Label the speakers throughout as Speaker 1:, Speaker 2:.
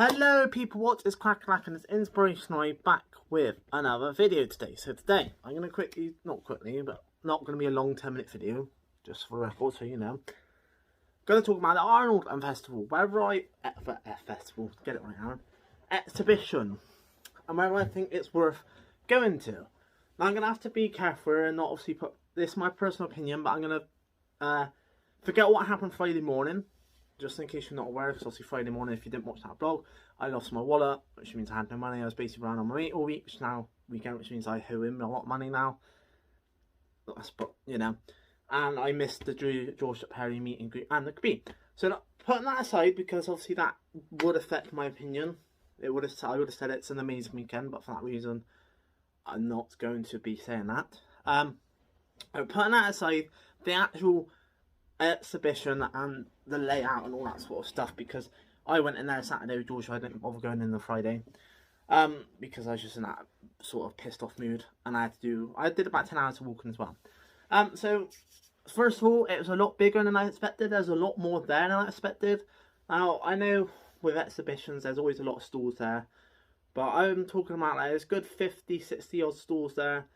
Speaker 1: Hello people, what is cracking and it's Inspirational back with another video today. So today, I'm going to not going to be a long 10-minute video, just for the record, so you know. Going to talk about the Arnold Festival, get it right now, exhibition, and whether I think it's worth going to. Now I'm going to have to be careful and not obviously put, this is my personal opinion, but I'm going to forget what happened Friday morning. Just in case you're not aware, because obviously Friday morning, if you didn't watch that vlog, I lost my wallet, which means I had no money. I was basically around on my mate all week, which now weekend, which means I owe him a lot of money now. But you know, and I missed the George Perry meet and greet and the Khabib. So putting that aside, because obviously that would affect my opinion. I would have said it's an amazing weekend, but for that reason, I'm not going to be saying that. Putting that aside, the actual exhibition and the layout and all that sort of stuff, because I went in there Saturday with George. I didn't bother going in the Friday because I was just in that sort of pissed off mood, and I did about 10 hours of walking as well. So first of all, it was a lot bigger than I expected. There's a lot more there than I expected. Now I know with exhibitions there's always a lot of stalls there, but I'm talking about like there's good 50-60 odd stalls there,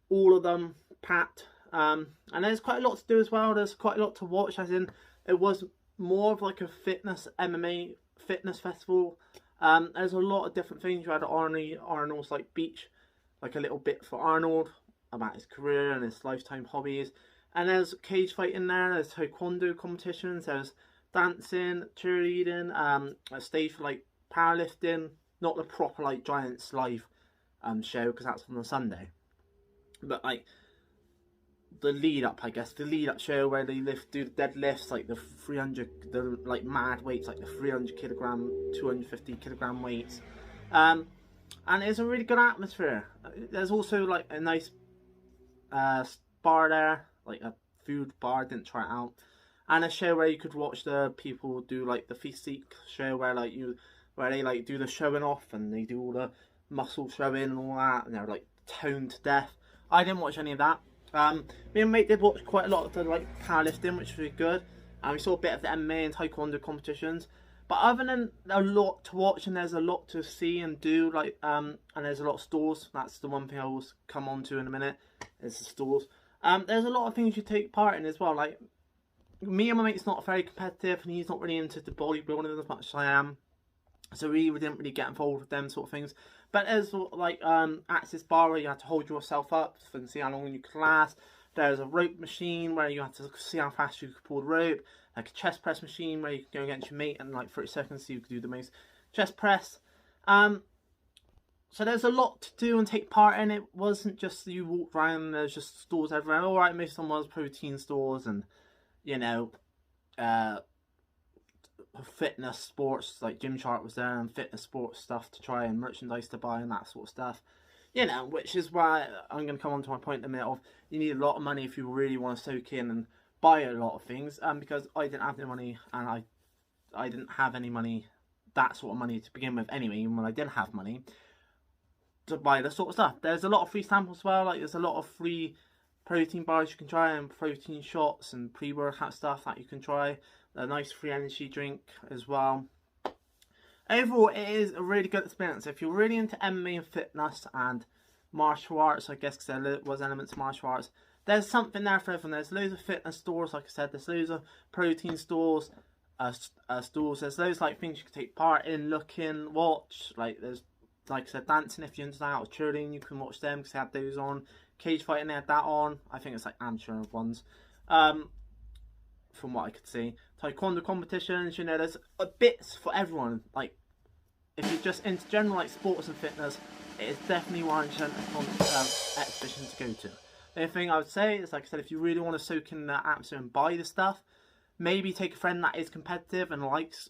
Speaker 1: all of them packed. And there's quite a lot to do as well. There's quite a lot to watch, as in it was more of like a fitness MMA fitness festival. There's a lot of different things. You had Arnold's like beach, like a little bit for Arnold about his career and his lifetime hobbies. And there's cage fighting there. There's taekwondo competitions. There's dancing, cheerleading, a stage for like powerlifting. Not the proper like Giants live show, because that's on the Sunday, but like the lead up, I guess, the lead up show where they do the deadlifts, like the 300, the like mad weights, like the 300 kilogram, 250 kilogram weights, and it's a really good atmosphere. There's also like a nice bar there, like a food bar. Didn't try it out, and a show where you could watch the people do like the physique show, where they like do the showing off and they do all the muscle showing and all that, and they're like toned to death. I didn't watch any of that. Me and mate did watch quite a lot of the like powerlifting, which was good, and we saw a bit of the MMA and taekwondo competitions. But other than a lot to watch, and there's a lot to see and do, like and there's a lot of stores. That's the one thing I will come on to in a minute, is the stores. There's a lot of things you take part in as well. Like me and my mate's not very competitive, and he's not really into the bodybuilding as much as I am, so we didn't really get involved with them sort of things. But there's like access bar where you had to hold yourself up and see how long you could last. There's a rope machine where you had to see how fast you could pull the rope. Like a chest press machine where you could go against your mate and like 30 seconds so you could do the most chest press. So there's a lot to do and take part in. It wasn't just you walk around and there's just stores everywhere. Alright, most of them was protein stores and, you know, fitness sports, like Gymshark was there, and fitness sports stuff to try and merchandise to buy and that sort of stuff, you know, which is why I'm going to come on to my point in a minute of you need a lot of money if you really want to soak in and buy a lot of things, because I didn't have any money, and I didn't have any money, that sort of money to begin with anyway, even when I did have money to buy this sort of stuff. There's a lot of free samples as well, like there's a lot of free protein bars you can try, and protein shots and pre-workout stuff that you can try. A nice free energy drink as well. Overall, it is a really good experience. If you're really into MMA and fitness and martial arts, I guess, because there was elements of martial arts, there's something there for everyone. There's loads of fitness stores, like I said. There's loads of protein stores, stores. There's loads like things you can take part in, look in, watch. Like there's, like I said, dancing if you're into that, or cheerleading, you can watch them because they had those on. Cage fighting, they had that on. I think it's like amateur ones. From what I could see, taekwondo competitions, you know, there's a bits for everyone. Like if you're just into general like sports and fitness, it is definitely one exhibition to go to. The only thing I would say is, like I said, if you really want to soak in the atmosphere and buy the stuff, maybe take a friend that is competitive and likes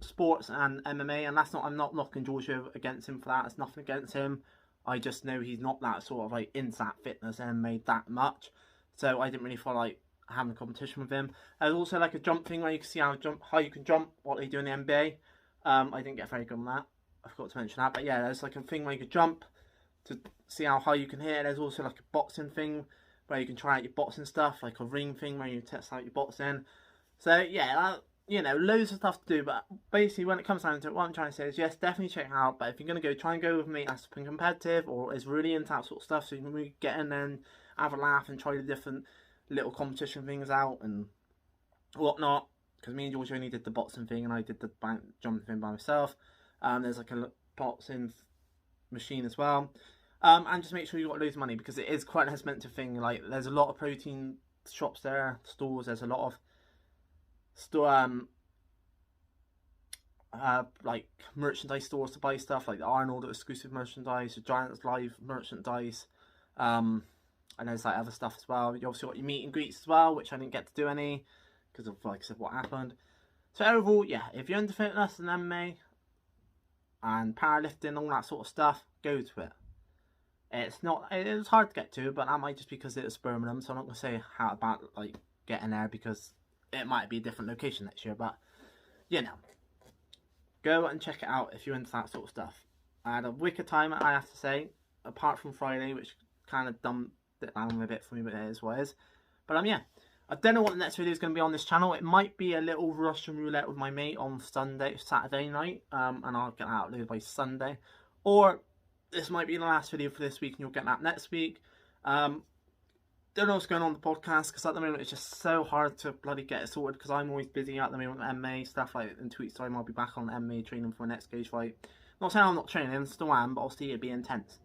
Speaker 1: sports and MMA. And that's not, I'm not knocking Giorgio against him for that. It's nothing against him. I just know he's not that sort of like into that fitness and MMA that much, so I didn't really feel like having a competition with him. There's also like a jump thing where you can see how you can jump, what they do in the NBA. I didn't get very good on that. I forgot to mention that, but yeah, there's like a thing where you could jump to see how high you can hit. There's also like a boxing thing where you can try out your boxing stuff, like a ring thing where you test out your boxing. So yeah, you know, loads of stuff to do. But basically, when it comes down to it, what I'm trying to say is, yes, definitely check it out. But if you're going to go, try and go with me that's been competitive or is really into that sort of stuff, so you can really get in there and have a laugh and try the different little competition things out and whatnot. Because me and George only did the boxing thing and I did the jumping thing by myself. There's like a boxing machine as well. And just make sure you've got loads of money, because it is quite an expensive thing. Like, there's a lot of protein shops there, stores. There's a lot of like merchandise stores to buy stuff, like the Arnold exclusive merchandise, the Giants Live merchandise, and there's like other stuff as well. You obviously got your meet and greets as well, which I didn't get to do any because of, like I said, what happened. So overall, yeah, if you're into fitness and MMA and powerlifting, all that sort of stuff, go to it. It's hard to get to, but that might just because it's Birmingham, so I'm not going to say how about like getting there, because it might be a different location next year. But you know, go and check it out if you're into that sort of stuff. I had a wicked time, I have to say, apart from Friday, which kind of dumbed it down a bit for me, but it is what it is. But yeah, I don't know what the next video is going to be on this channel. It might be a little Russian roulette with my mate on Saturday night, and I'll get that uploaded by Sunday. Or this might be the last video for this week and you'll get that next week. Don't know what's going on with the podcast, because at the moment it's just so hard to bloody get it sorted, because I'm always busy at the moment with MMA stuff. Like in 2 weeks time I'll be back on MMA training for my next cage fight. Not saying I'm not training, still am, but obviously it'd be intense.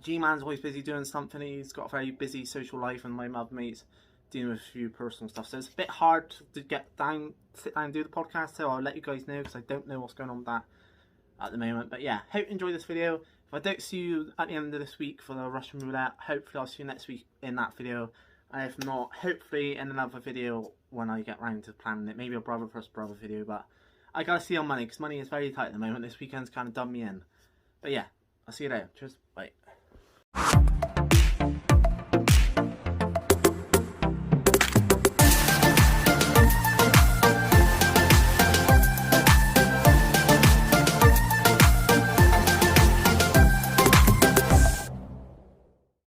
Speaker 1: G-Man's always busy doing something. He's got a very busy social life, and my other mates dealing with a few personal stuff, so it's a bit hard to sit down and do the podcast. So I'll let you guys know, because I don't know what's going on with that at the moment. But yeah, hope you enjoy this video. If I don't see you at the end of this week for the Russian roulette, hopefully I'll see you next week in that video. And if not, hopefully in another video when I get round to planning it. Maybe a brother versus brother video, but I gotta see on money, because money is very tight at the moment. This weekend's kind of done me in. But yeah, I'll see you later. Cheers, bye.